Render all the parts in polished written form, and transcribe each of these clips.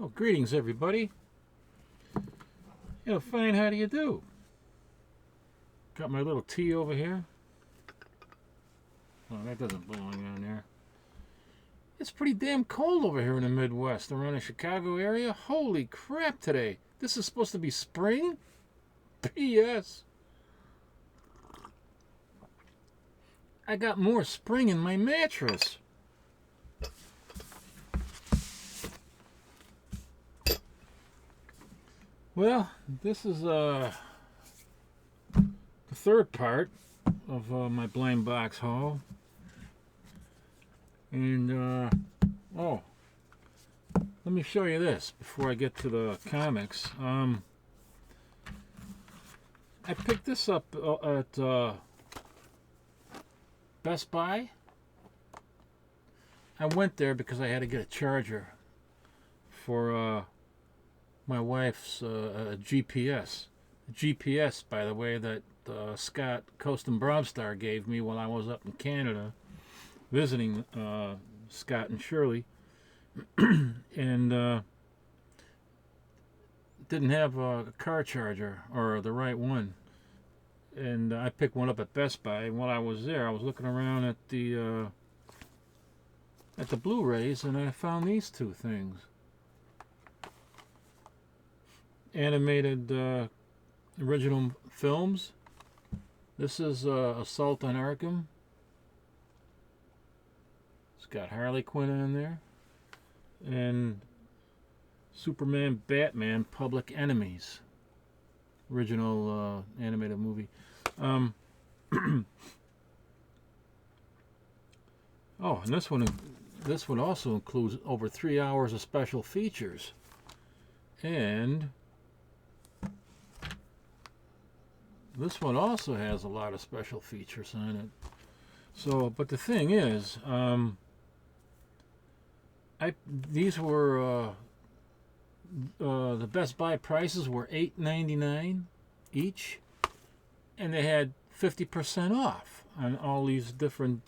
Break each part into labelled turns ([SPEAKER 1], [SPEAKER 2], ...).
[SPEAKER 1] Oh, greetings, everybody. Fine, how do you do? Got my little tea over here. Oh, that doesn't belong on there. It's pretty damn cold over here in the Midwest, around the Chicago area. Holy crap today. This is supposed to be spring? P.S. I got more spring in my mattress. Well, this is the third part of my blind box haul. And, let me show you this before I get to the comics. I picked this up at Best Buy. I went there because I had to get a charger for my wife's GPS. GPS, by the way, that Scott Coast and Bromstar gave me while I was up in Canada visiting Scott and Shirley. And didn't have a car charger or the right one. And I picked one up at Best Buy. And while I was there, I was looking around at the Blu-rays, and I found these two things. Animated original films. This is Assault on Arkham. It's got Harley Quinn in there. And Superman, Batman, Public Enemies. Original animated movie. Oh, and this one also includes over 3 hours of special features. And this one also has a lot of special features on it. So, but the thing is, these were the Best Buy prices were $8.99 each, and they had 50% off on all these different,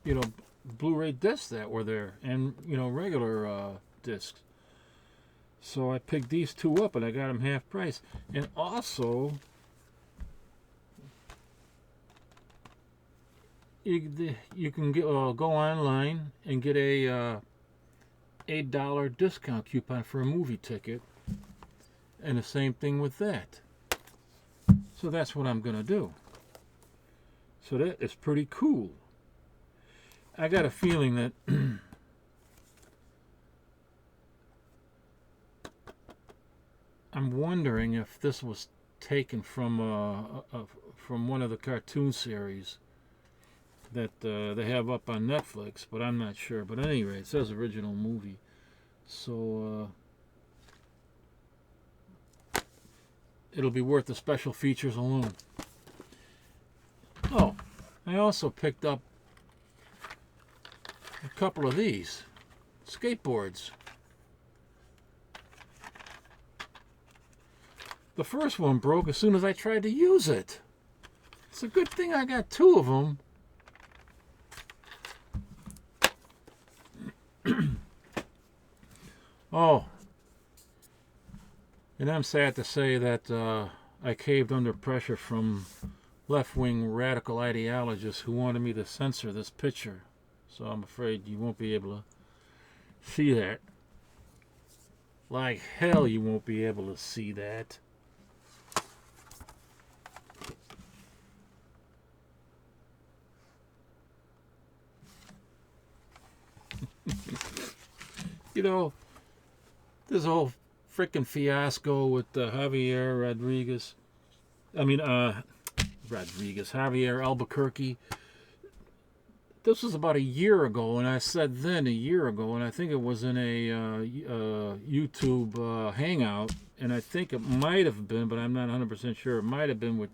[SPEAKER 1] Blu-ray discs that were there, and regular discs. So I picked these two up, and I got them half price. And also, you can go online and get a $8 discount coupon for a movie ticket, and the same thing with that. So that's what I'm gonna do. So that is pretty cool. I got a feeling that I'm wondering if this was taken from one of the cartoon series that they have up on Netflix, but I'm not sure. But anyway, it says original movie. So it'll be worth the special features alone. Oh, I also picked up a couple of these skateboards. The first one broke as soon as I tried to use it. It's a good thing I got two of them. Oh, and I'm sad to say that I caved under pressure from left-wing radical ideologists who wanted me to censor this picture. So I'm afraid you won't be able to see that. Like hell you won't be able to see that. This whole freaking fiasco with Javier Albuquerque. This was about a year ago, and I said then a year ago, and I think it was in a YouTube hangout, and I think it might have been, but I'm not 100% sure. It might have been with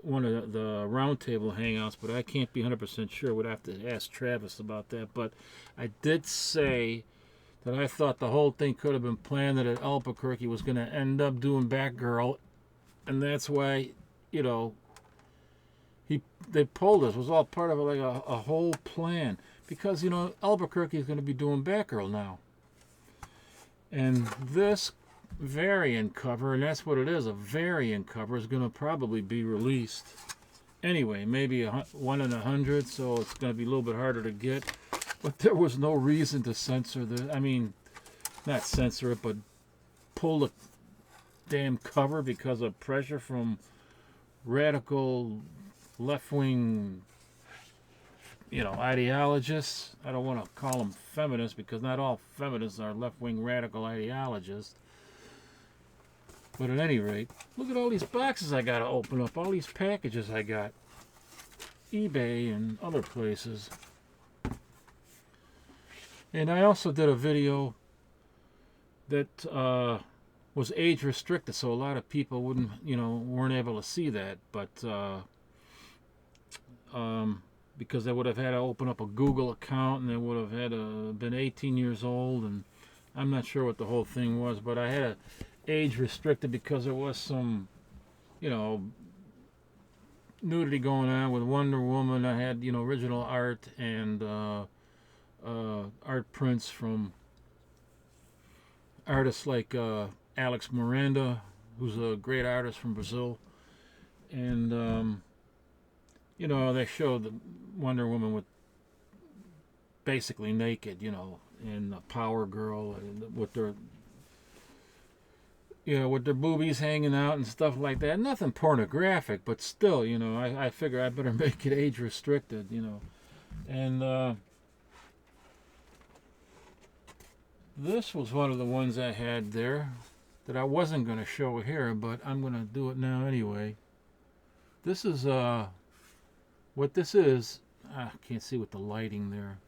[SPEAKER 1] one of the roundtable hangouts, but I can't be 100% sure. Would have to ask Travis about that. But I did say that I thought the whole thing could have been planned, that Albuquerque was going to end up doing Batgirl, and that's why, they pulled us. It was all part of like a whole plan, because Albuquerque is going to be doing Batgirl now. And this variant cover, and that's what it is, a variant cover, is going to probably be released anyway, maybe 1 in 100, so it's going to be a little bit harder to get. But there was no reason to censor the, I mean, not censor it, but pull the damn cover because of pressure from radical left-wing, ideologists. I don't want to call them feminists because not all feminists are left-wing radical ideologists. But at any rate, look at all these boxes I got to open up, all these packages I got. eBay and other places. And I also did a video that was age restricted, so a lot of people weren't able to see that. But because they would have had to open up a Google account and they would have had been 18 years old, and I'm not sure what the whole thing was, but I had a age restricted because there was some, nudity going on with Wonder Woman. I had, original art and art prints from artists like Alex Miranda, who's a great artist from Brazil. And, they showed the Wonder Woman with basically naked, and Power Girl, and with their boobies hanging out and stuff like that. Nothing pornographic, but still, I figure I better make it age restricted, And this was one of the ones I had there that I wasn't going to show here, but I'm going to do it now anyway. This is, what this is, I can't see with the lighting there.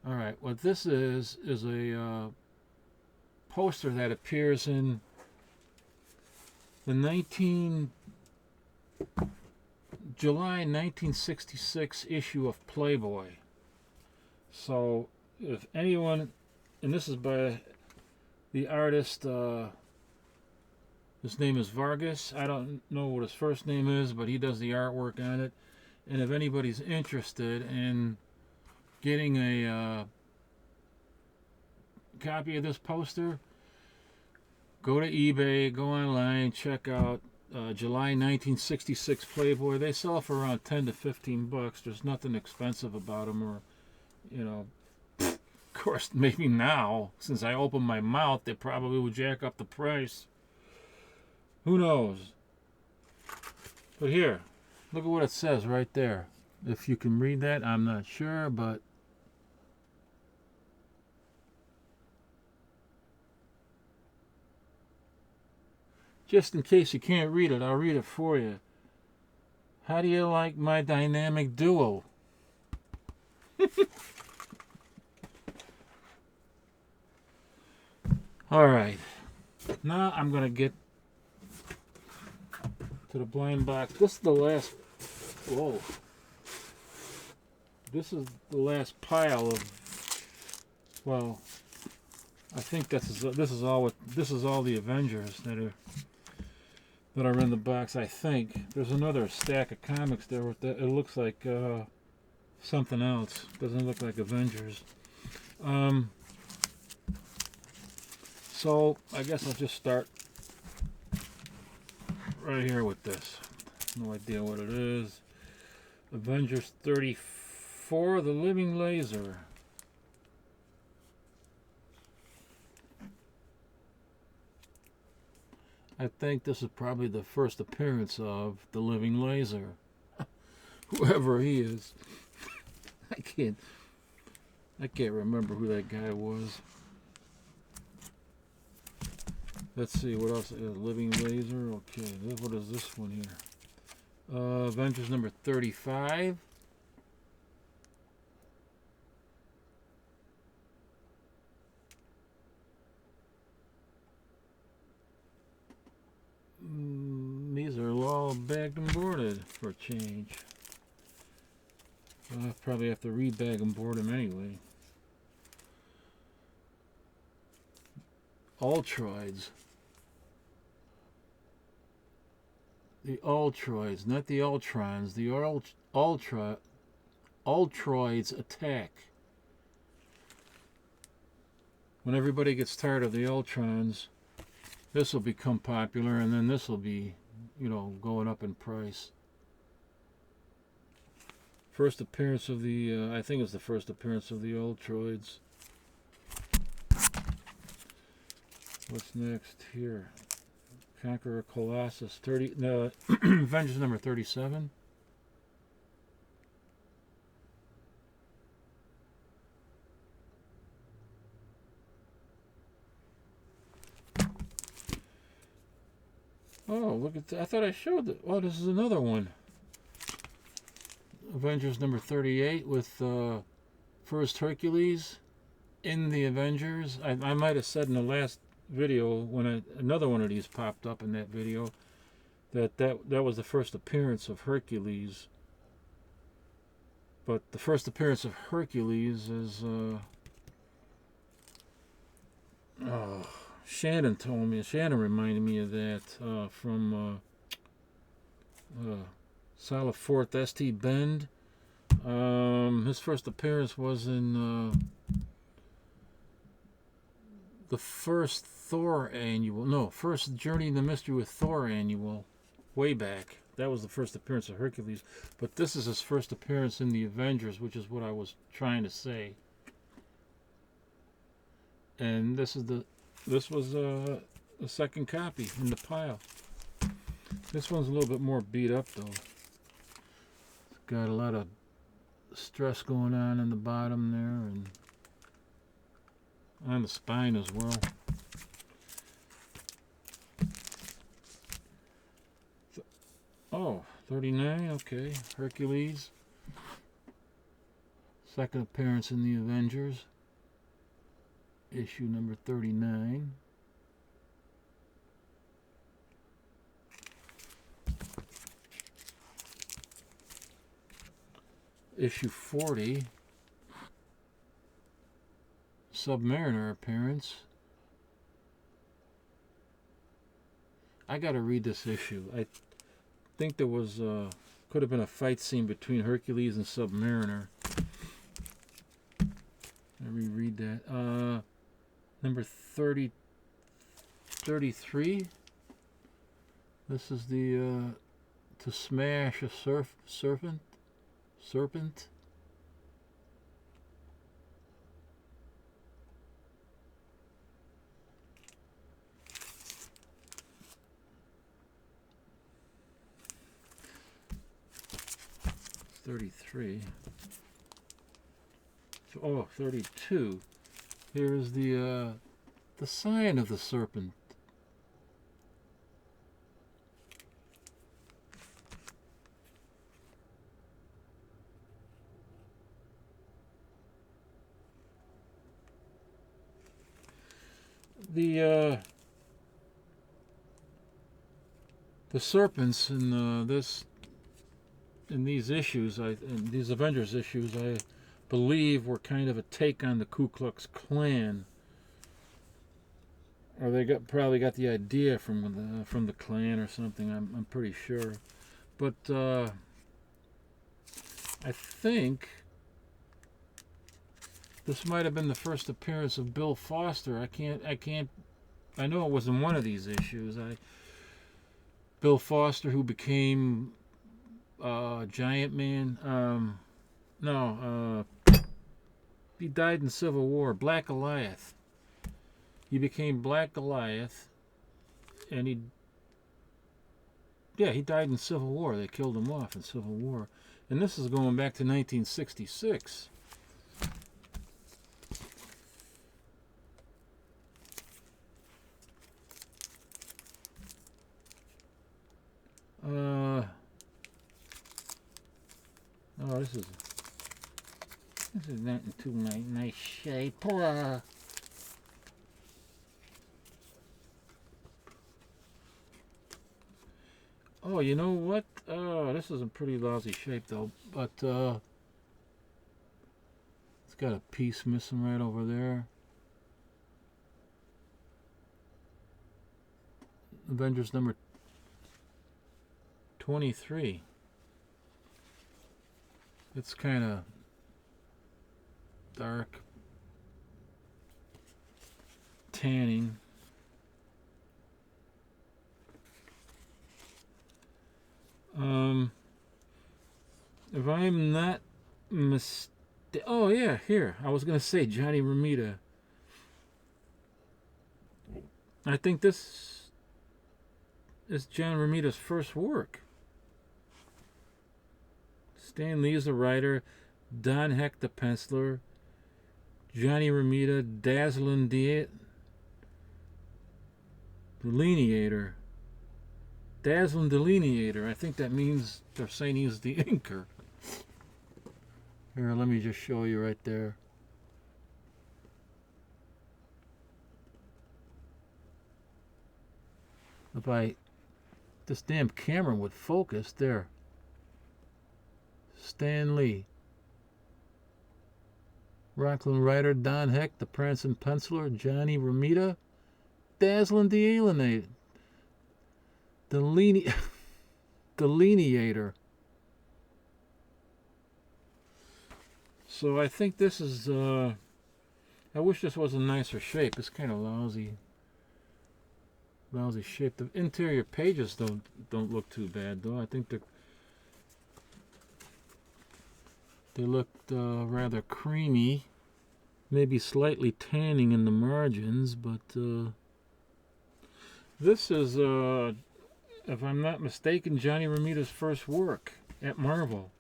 [SPEAKER 1] Alright, what this is a poster that appears in the July 1966 issue of Playboy. So if anyone, and this is by the artist, his name is Vargas. I don't know what his first name is, but he does the artwork on it. And if anybody's interested in getting a copy of this poster, go to eBay, go online, check out July 1966 Playboy. They sell for around 10 to 15 bucks. There's nothing expensive about them, or of course, maybe now, since I opened my mouth, they probably would jack up the price. Who knows? But here, look at what it says right there. If you can read that, I'm not sure, but just in case you can't read it, I'll read it for you. How do you like my dynamic duo? Alright. Now I'm going to get to the blind box. This is the last... Whoa. This is the last pile of... Well, I think this is all the Avengers that are in the box. I think there's another stack of comics there with that. It looks like something else. Doesn't look like Avengers. So I guess I'll just start right here with this. No idea what it is. Avengers 34, The Living Laser. I think this is probably the first appearance of the Living Laser. Whoever he is. I can't remember who that guy was. Let's see what else. Living Laser. Okay, what is this one here? Avengers number 35. These are all bagged and boarded for a change. I'll probably have to rebag and board them anyway. Ultroids. The Ultroids, not the Ultrons. The Ultroids attack. when everybody gets tired of the Ultrons, this will become popular, and then this will be, going up in price. First appearance of the, I think it's the first appearance of the Ultroids. What's next here? Conqueror Colossus, Avengers number 37. Oh, look at that. I thought I showed it. Oh, this is another one. Avengers number 38 with first Hercules in the Avengers. I might have said in the last video when another one of these popped up in that video that was the first appearance of Hercules. But the first appearance of Hercules is Shannon told me. Shannon reminded me of that from Solid Fourth St. Bend. His first appearance was in the first Thor annual. No, first Journey in the Mystery with Thor annual, way back. That was the first appearance of Hercules. But this is his first appearance in the Avengers, which is what I was trying to say. And this was the second copy in the pile. This one's a little bit more beat up though. It's got a lot of stress going on in the bottom there and on the spine as well. Oh, 39, okay. Hercules. Second appearance in the Avengers. Issue number 39. Issue 40. Submariner appearance. I gotta read this issue. I think there was could have been a fight scene between Hercules and Submariner. I reread that. Number 33. This is the to smash a serpent. 33. Oh, 32. Here's the sign of the serpent. The serpents in these issues, in these Avengers issues, I believe were kind of a take on the Ku Klux Klan, or they probably got the idea from the Klan or something. I'm pretty sure, but I think this might have been the first appearance of Bill Foster. I know it was in one of these issues. Bill Foster, who became Giant Man. He died in Civil War. Black Goliath. He became Black Goliath, and he died in Civil War. They killed him off in Civil War, and this is going back to 1966. Oh, this is not in too nice shape. Oh, you know what? This is in pretty lousy shape though, but it's got a piece missing right over there. Avengers number 23. It's kind of dark. tanning. If I'm not mistaken, oh yeah, here I was gonna say Johnny Romita. I think this is John Romita's first work. Stan Lee is the writer, Don Heck the penciler, Johnny Romita, Dazzlin Delineator. Dazzlin Delineator. I think that means they're saying he's the inker. Here, let me just show you right there. If this damn camera would focus, there. Stan Lee. Rockland writer, Don Heck, the prancing penciler, Johnny Romita, Dazzlin Delineator. So I think this is, I wish this was a nicer shape. It's kind of lousy shape. The interior pages don't look too bad though. I think they looked rather creamy, maybe slightly tanning in the margins, but this is, if I'm not mistaken, Johnny Romita's first work at Marvel.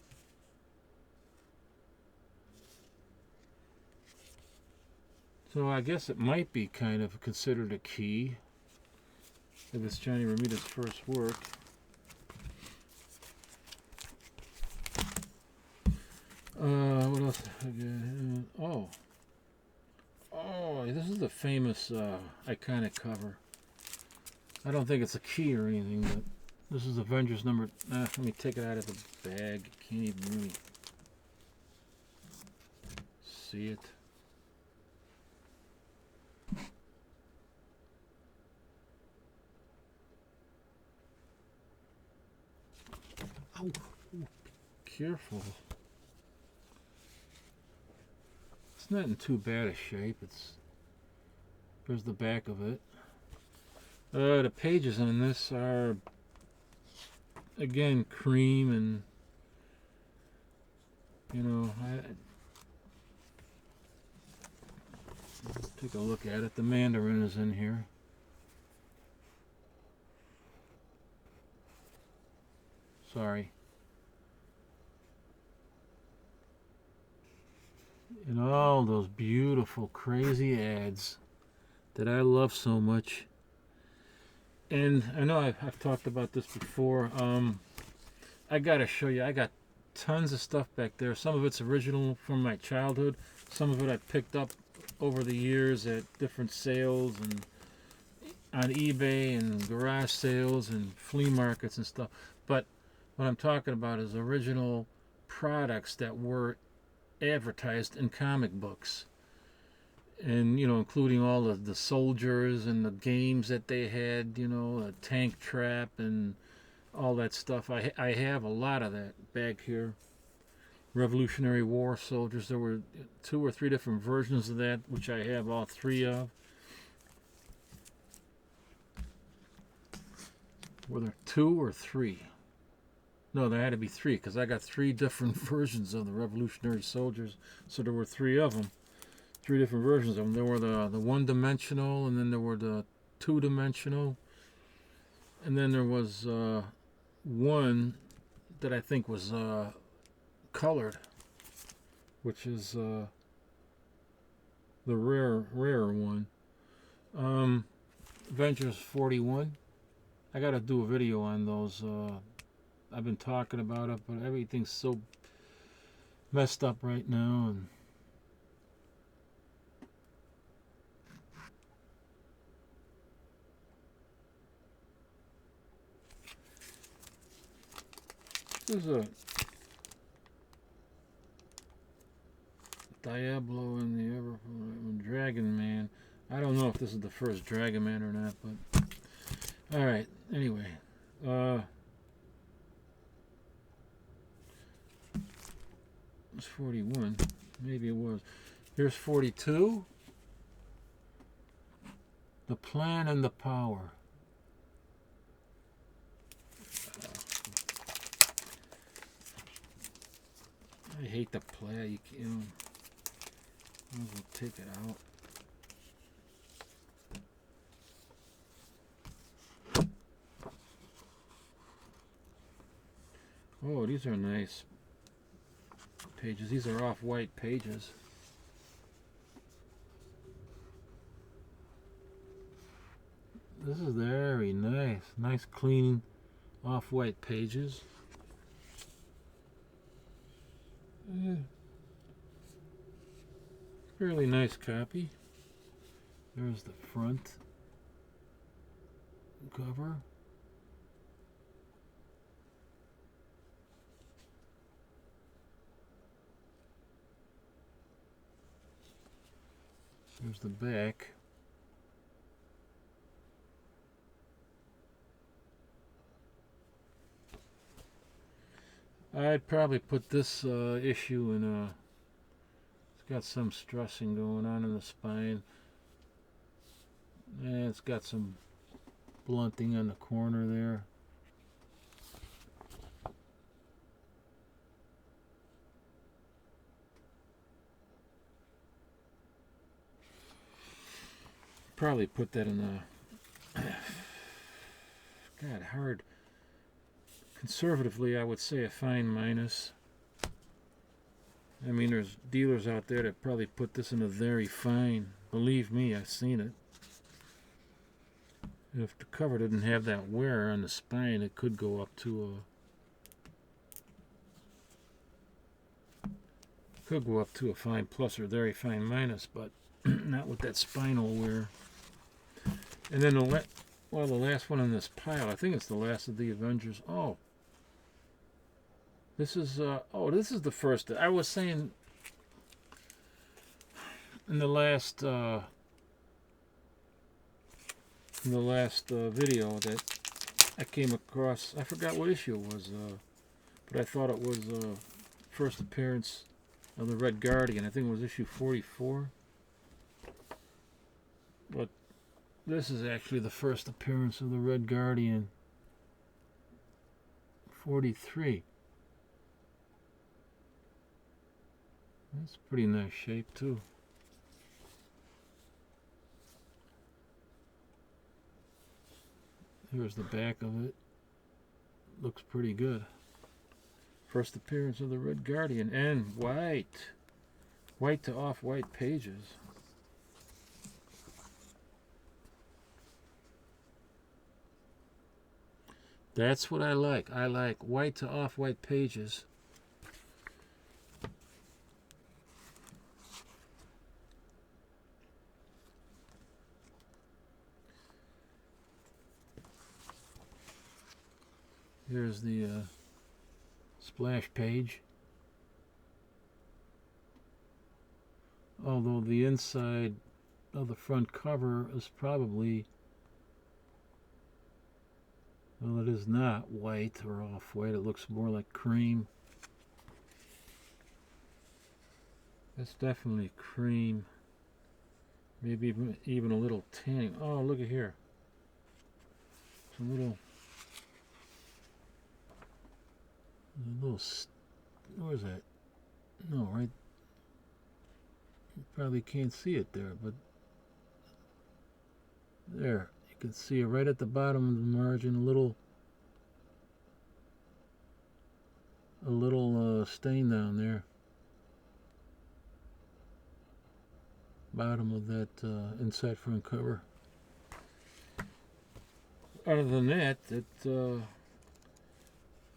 [SPEAKER 1] So I guess it might be kind of considered a key if it's Johnny Romita's first work. What else? Oh, this is the famous iconic cover. I don't think it's a key or anything, but this is Avengers number. Let me take it out of the bag. Can't even really see it. Ow. Ooh, careful. It's not in too bad a shape. There's the back of it. The pages on this are again cream, and take a look at it. The Mandarin is in here. Sorry. And all those beautiful, crazy ads that I love so much. And I know I've talked about this before. I gotta show you. I got tons of stuff back there. Some of it's original from my childhood. Some of it I picked up over the years at different sales and on eBay and garage sales and flea markets and stuff. But what I'm talking about is original products that were advertised in comic books, and including all the soldiers and the games that they had, a tank trap and all that stuff. I have a lot of that back here. Revolutionary War soldiers. There were 2 or 3 different versions of that, which I have all 3 of. Were there 2 or 3? No, there had to be 3, because I got 3 different versions of the Revolutionary Soldiers. So there were 3 of them, 3 different versions of them. There were the one-dimensional, and then there were the 2-dimensional, and then there was one that I think was colored, which is the rarer one. Avengers 41. I got to do a video on those. I've been talking about it, but everything's so messed up right now. And there's a Diablo and the Dragon Man. I don't know if this is the first Dragon Man or not, but all right. Anyway, it's 41. Maybe it was. Here's 42. The plan and the power. I hate the play. You know, might as well take it out. Oh, these are nice pages. These are off-white pages. This is very nice. Nice, clean, off-white pages. Fairly nice copy. There's the front cover. There's the back. I'd probably put this issue in a... It's got some stressing going on in the spine. And it's got some blunting on the corner there. Probably put that in the... God, hard. Conservatively, I would say a fine minus. I mean, there's dealers out there that probably put this in a very fine. Believe me, I've seen it. If the cover didn't have that wear on the spine, it could go up to a fine plus or very fine minus, but not with that spinal wear. And then the last one in this pile, I think it's the last of the Avengers. Oh, this is the first. I was saying in the last video that I came across. I forgot what issue it was, but I thought it was first appearance of the Red Guardian. I think it was issue 44. But this is actually the first appearance of the Red Guardian. 43. That's pretty nice shape too. Here's the back of it. Looks pretty good. First appearance of the Red Guardian, and white. White to off-white pages. That's what I like. I like white to off-white pages. Here's the splash page. Although the inside of the front cover is probably, well, it is not white or off-white. It looks more like cream. That's definitely cream. Maybe even a little tanning. Oh, look at here. Some little... where is that? No, right. You probably can't see it there, but there. You can see it right at the bottom of the margin. A little stain down there. Bottom of that inside front cover. Other than that, it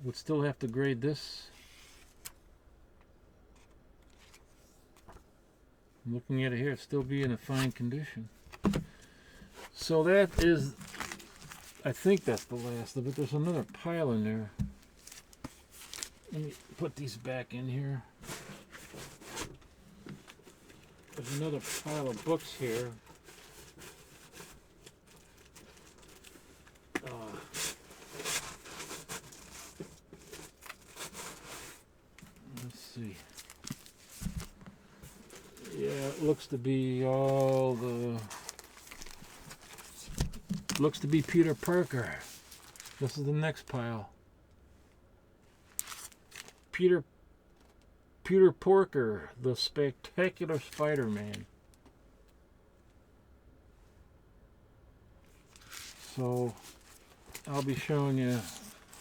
[SPEAKER 1] would still have to grade this. I'm looking at it here, it'd still be in a fine condition. So that is, I think that's the last of it. There's another pile in there. Let me put these back in here. There's another pile of books here. Let's see. Yeah, it looks to be all the Looks to be Peter Parker. This is the next pile. Peter Porker, the Spectacular Spider-Man. So I'll be showing you,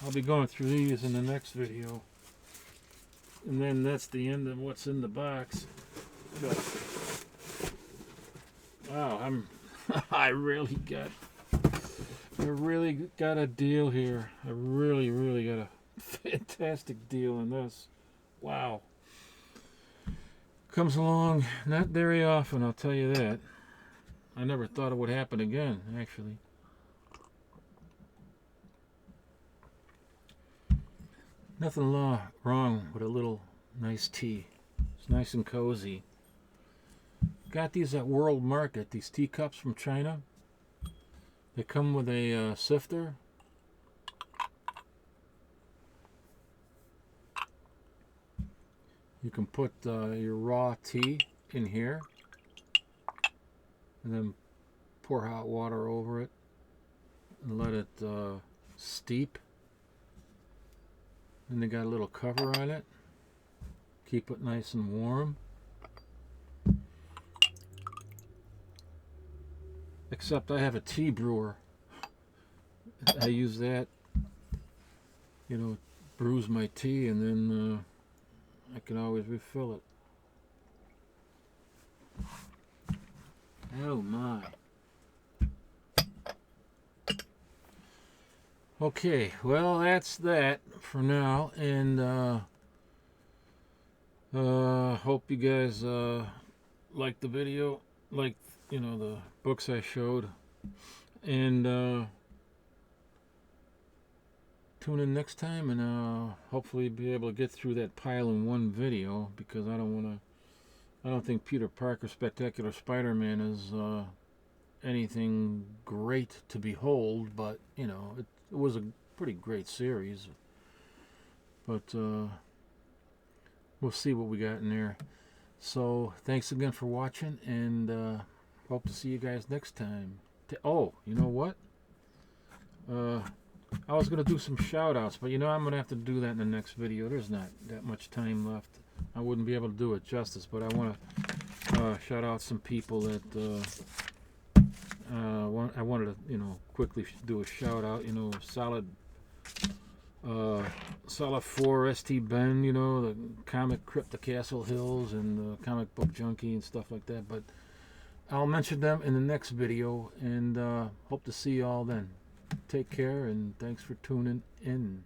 [SPEAKER 1] I'll be going through these in the next video. And then that's the end of what's in the box. But, wow, I really got a deal here. I really got a fantastic deal on this. Wow. Comes along not very often, I'll tell you that. I never thought it would happen again, actually. Nothing wrong with a little nice tea. It's nice and cozy. Got these at World Market, these teacups from China. They come with a sifter. You can put your raw tea in here and then pour hot water over it and let it steep. And they got a little cover on it. Keep it nice and warm. Except I have a tea brewer. I use that, you know, brews my tea, and then I can always refill it. Oh my. Okay, well that's that for now, and hope you guys liked the video, like, you know, the books I showed, and tune in next time, and hopefully be able to get through that pile in one video, because I don't think Peter Parker Spectacular Spider-Man is anything great to behold, but you know, it was a pretty great series. But we'll see what we got in there. So thanks again for watching, and hope to see you guys next time. Oh, you know what? I was going to do some shout outs, but you know, I'm going to have to do that in the next video. There's not that much time left. I wouldn't be able to do it justice, but I want to shout out some people that I wanted to, you know, quickly do a shout out. You know, Solid 4 ST Ben, you know, the comic Crypt the Castle Hills, and the comic book junkie and stuff like that. But I'll mention them in the next video, and hope to see you all then. Take care, and thanks for tuning in.